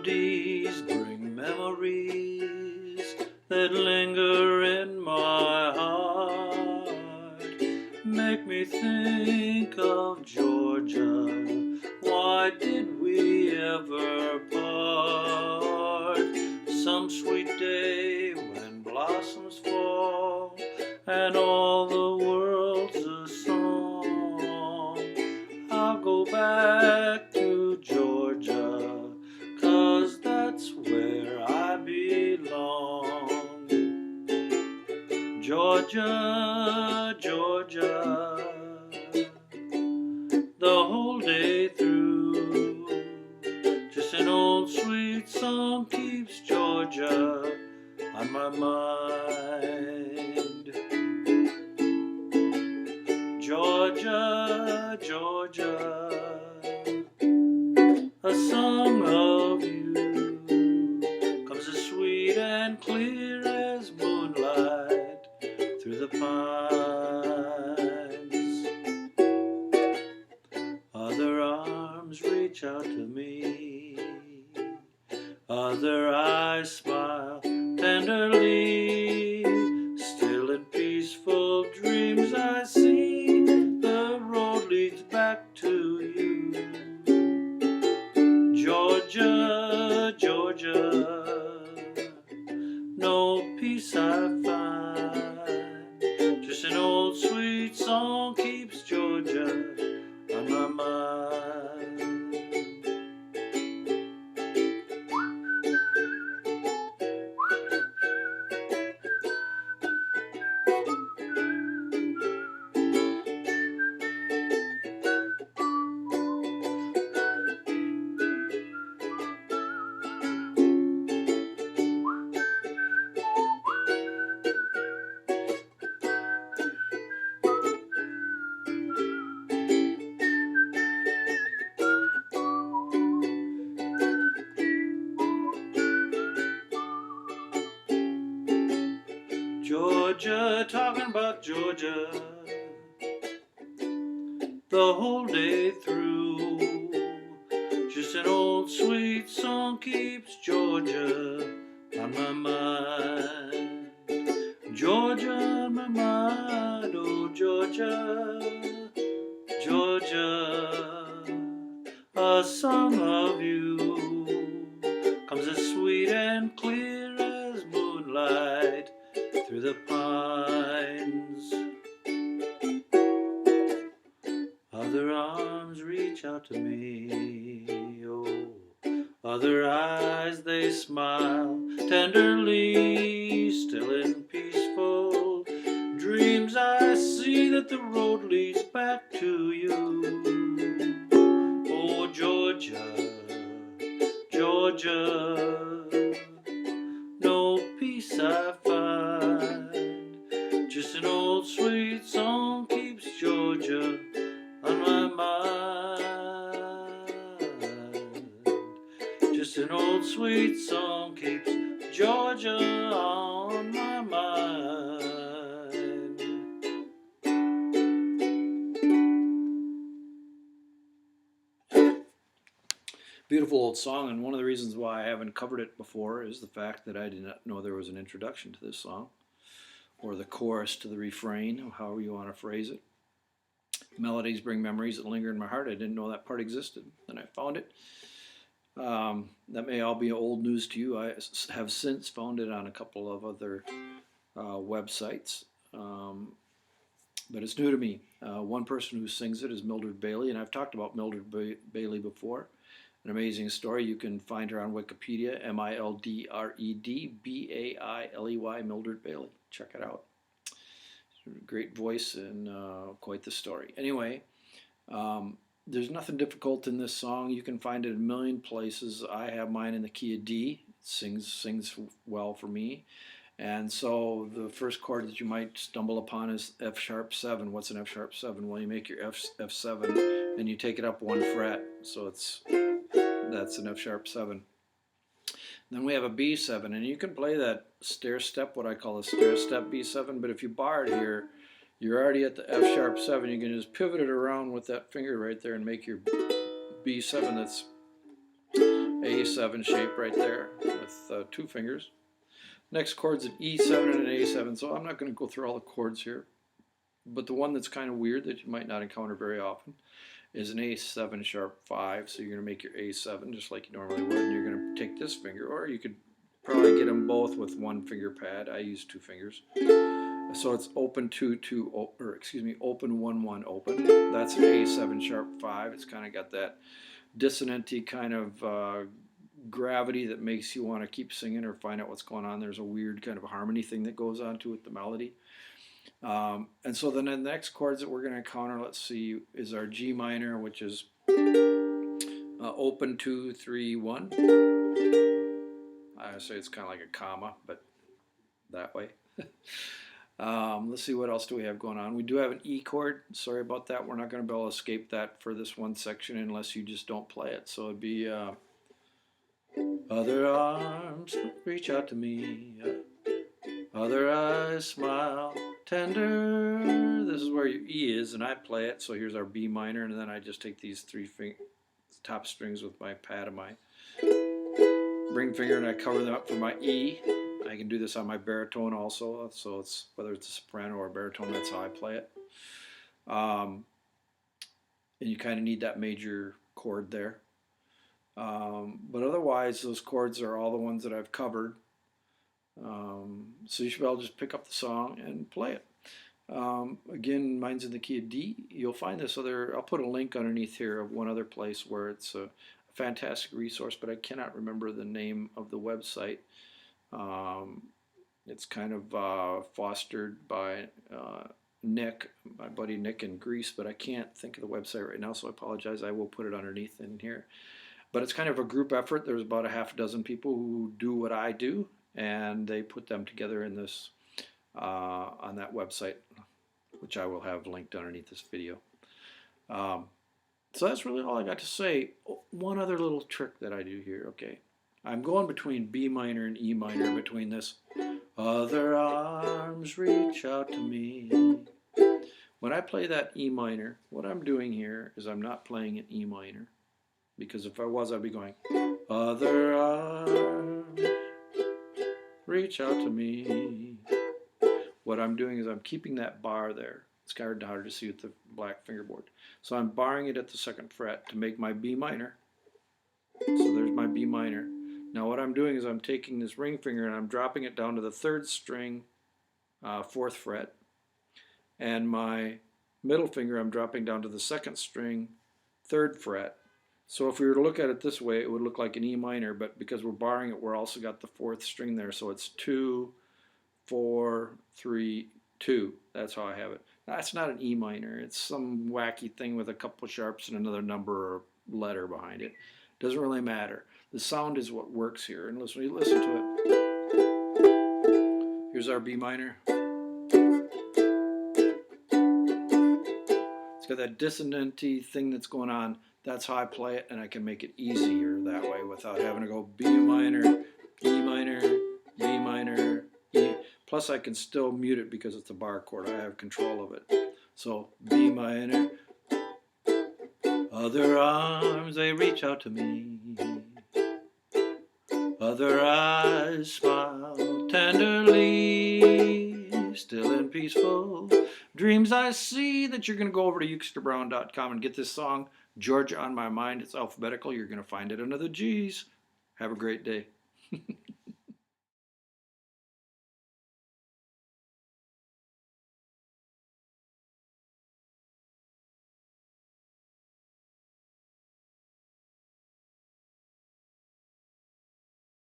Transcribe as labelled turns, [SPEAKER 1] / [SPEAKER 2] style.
[SPEAKER 1] melodies bring memories that linger in my heart. Make me think of Georgia. Why did we ever part? Some sweet day when blossoms fall and all the world's a song. I'll go back to Georgia, 'cause that's where I belong. Georgia, Georgia, the whole day through, just an old sweet song keeps Georgia on my mind. Georgia, Georgia, a song of you comes as sweet and clear as moonlight through the pines. Other arms reach out to me, other eyes smile tenderly. Still in peaceful dreams I see the road leads back to you. Georgia, Georgia, no peace I find. Just an old sweet song keeps Georgia on my mind. Georgia, talking about Georgia, the whole day through. Just an old sweet song keeps Georgia on my mind. Georgia on my mind, oh Georgia, Georgia, a song of you comes as sweet and clear as moonlight through the pines. Other arms reach out to me, oh, other eyes they smile tenderly. Still in peaceful dreams I see that the road leads back to you. Oh Georgia, Georgia, no peace I find. Just an old sweet song keeps Georgia on my mind. Just an old sweet song keeps Georgia on my mind. Beautiful old song, and one of the reasons why I haven't covered it before is the fact that I did not know there was an introduction to this song, or the chorus to the refrain, or however you want to phrase it. Melodies bring memories that linger in my heart. I didn't know that part existed. Then I found it. That may all be old news to you. I have since found it on a couple of other websites, but it's new to me. One person who sings it is Mildred Bailey, and I've talked about Mildred Bailey before. An amazing story. You can find her on Wikipedia, Mildred Bailey, Mildred Bailey. Check it out. Great voice and quite the story. Anyway, there's nothing difficult in this song. You can find it in a million places. I have mine in the key of D. It sings well for me. And so the first chord that you might stumble upon is F sharp 7. What's an F sharp 7? Well, you make your F7 and you take it up one fret. So that's an F sharp 7. Then we have a B7, and you can play that stair step, what I call a stair step B7, but if you bar it here, you're already at the F sharp 7. You can just pivot it around with that finger right there and make your B7 that's A7 shape right there with 2 fingers. Next chord's an E7 and an A7, so I'm not going to go through all the chords here. But the one that's kind of weird that you might not encounter very often is an A7 sharp 5. So you're going to make your A7 just like you normally would, and you're going to take this finger, or you could probably get them both with 1 finger pad. I use 2 fingers. So it's open 2 2, or excuse me, open 1 1 open. That's an A7 sharp 5. It's kind of got that dissonant-y kind of gravity that makes you want to keep singing or find out what's going on. There's a weird kind of harmony thing that goes on to with the melody. And so then the next chords that we're going to encounter, let's see, is our G minor, which is open 2 3 1. I say it's kind of like a comma, but that way. Let's see, what else do we have going on. We do have an E chord. Sorry about that. We're not going to be able to escape that for this one section unless you just don't play it. So it'd be other arms reach out to me, other eyes smile tender. This is where your E is, and I play it. So here's our B minor, and then I just take these 3 top strings with my pad of my ring finger, and I cover them up for my E. I can do this on my baritone also, so it's whether it's a soprano or a baritone, that's how I play it. And you kind of need that major chord there. But otherwise, those chords are all the ones that I've covered. So you should be able to just pick up the song and play it. Again, mine's in the key of D. You'll find this other, I'll put a link underneath here of one other place where it's a fantastic resource, but I cannot remember the name of the website. It's kind of fostered by Nick, my buddy Nick in Greece, but I can't think of the website right now, so I apologize. I will put it underneath in here. But it's kind of a group effort. There's about a half dozen people who do what I do, and they put them together in this on that website, which I will have linked underneath this video. So that's really all I got to say. One other little trick that I do here, okay. I'm going between B minor and E minor between this. Other arms reach out to me. When I play that E minor, what I'm doing here is I'm not playing an E minor. Because if I was, I'd be going, other arms reach out to me. What I'm doing is I'm keeping that bar there. It's kind of hard to see with the black fingerboard. So I'm barring it at the 2nd fret to make my B minor. So there's my B minor. Now what I'm doing is I'm taking this ring finger and I'm dropping it down to the 3rd string, 4th fret. And my middle finger I'm dropping down to the 2nd string, 3rd fret. So if we were to look at it this way, it would look like an E minor, but because we're barring it, we're also got the 4th string there. So it's 2, 4, 3, 2. That's how I have it. That's not an E minor. It's some wacky thing with a couple sharps and another number or letter behind it. Doesn't really matter. The sound is what works here. And listen to it. Here's our B minor. It's got that dissonant-y thing that's going on. That's how I play it, and I can make it easier that way without having to go B minor, E minor, B minor, E. Plus I can still mute it because it's a bar chord. I have control of it. So B minor, other arms, they reach out to me. Other eyes smile tenderly, still in peaceful dreams I see. That you're going to go over to UkesterBrown.com and get this song, Georgia on My Mind. It's alphabetical. You're going to find it under the G's. Have a great day.